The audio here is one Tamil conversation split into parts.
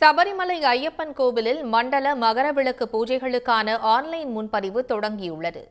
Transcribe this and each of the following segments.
சபரிமலை ஐயப்பன் கோவிலில் மண்டல மகரவிளக்கு பூஜைகளுக்கான ஆன்லைன் முன்பதிவு தொடங்கியுள்ளது.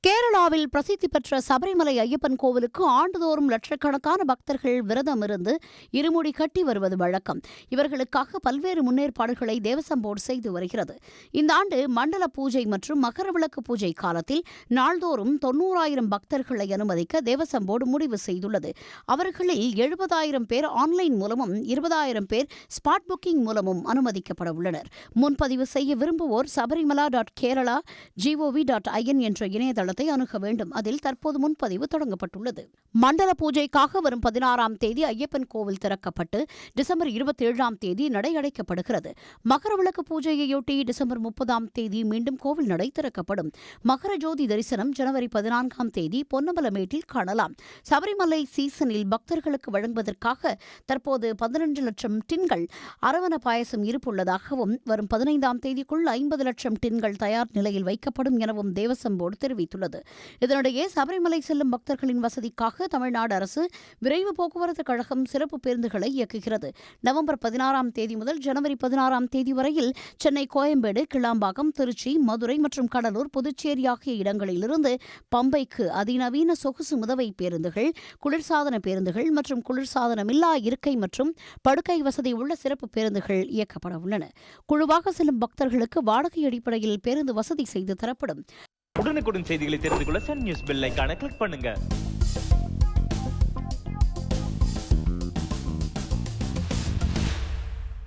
கேரளாவில் பிரசித்தி பெற்ற சபரிமலை ஐயப்பன் கோவிலுக்கு ஆண்டுதோறும் லட்சக்கணக்கான பக்தர்கள் விரதம் இருந்து இருமுடி கட்டி வருவது வழக்கம். இவர்களுக்காக பல்வேறு முன்னேற்பாடுகளை தேவசம் போர்டு செய்து வருகிறது. இந்த ஆண்டு மண்டல பூஜை மற்றும் மகரவிளக்கு பூஜை காலத்தில் நாள்தோறும் 90,000 பக்தர்களை அனுமதிக்க தேவசம் போர்டு முடிவு செய்துள்ளது. அவர்களில் 70,000 பேர் ஆன்லைன் மூலமும் 20,000 பேர் ஸ்பாட் புக்கிங் மூலமும் அனுமதிக்கப்பட உள்ளனர். முன்பதிவு செய்ய விரும்புவோர் sabarimala.kerala.gov.in என்ற இணையதளத்தை அணுக வேண்டும். அதில் தற்போது முன்பதிவு தொடங்கப்பட்டுள்ளது. மண்டல பூஜைக்காக வரும் 16ஆம் தேதி ஐயப்பன் கோவில் திறக்கப்பட்டு டிசம்பர் 27ஆம் தேதி நடை அடைக்கப்படுகிறது. மகரவிளக்கு பூஜையையொட்டி டிசம்பர் 30ஆம் தேதி மீண்டும் கோவில் நடை திறக்கப்படும். மகர ஜோதி தரிசனம் ஜனவரி 14ஆம் தேதி பொன்னம்பலமேட்டில் காணலாம். சபரிமலை சீசனில் பக்தர்களுக்கு வழங்குவதற்காக தற்போது 12 லட்சம் டின்கள் அரவண பாயசம் இருப்புள்ளதாகவும் வரும் 15ஆம் தேதிக்குள் 50 லட்சம் டின்கள் தயார் நிலையில் வைக்கப்படும் எனவும் தேவசம் போர்டு தெரிவித்துள்ளது. இதனிடையே சபரிமலை செல்லும் பக்தர்களின் வசதிக்காக தமிழ்நாடு அரசு விரைவு போக்குவரத்து கழகம் சிறப்பு பேருந்துகளை இயக்குகிறது. நவம்பர் 16ஆம் தேதி முதல் ஜனவரி 16ஆம் தேதி வரையில் சென்னை, கோயம்பேடு, கிளாம்பாக்கம், திருச்சி, மதுரை மற்றும் கடலூர், புதுச்சேரி ஆகிய இடங்களிலிருந்து பம்பைக்கு அதிநவீன சொகுசு முதவை பேருந்துகள், குளிர்சாதன பேருந்துகள் மற்றும் குளிர்சாதனமில்லா இருக்கை மற்றும் படுக்கை வசதி உள்ள சிறப்பு பேருந்துகள் இயக்கப்பட உள்ளன. குழுவாக செல்லும் பக்தர்களுக்கு வாடகை அடிப்படையில் பேருந்து வசதி செய்து தரப்படும். உடனுக்குடன் செய்திகளை தெரிந்து கொள்ள சன் நியூஸ் பெல் ஐகானை கிளிக் பண்ணுங்க.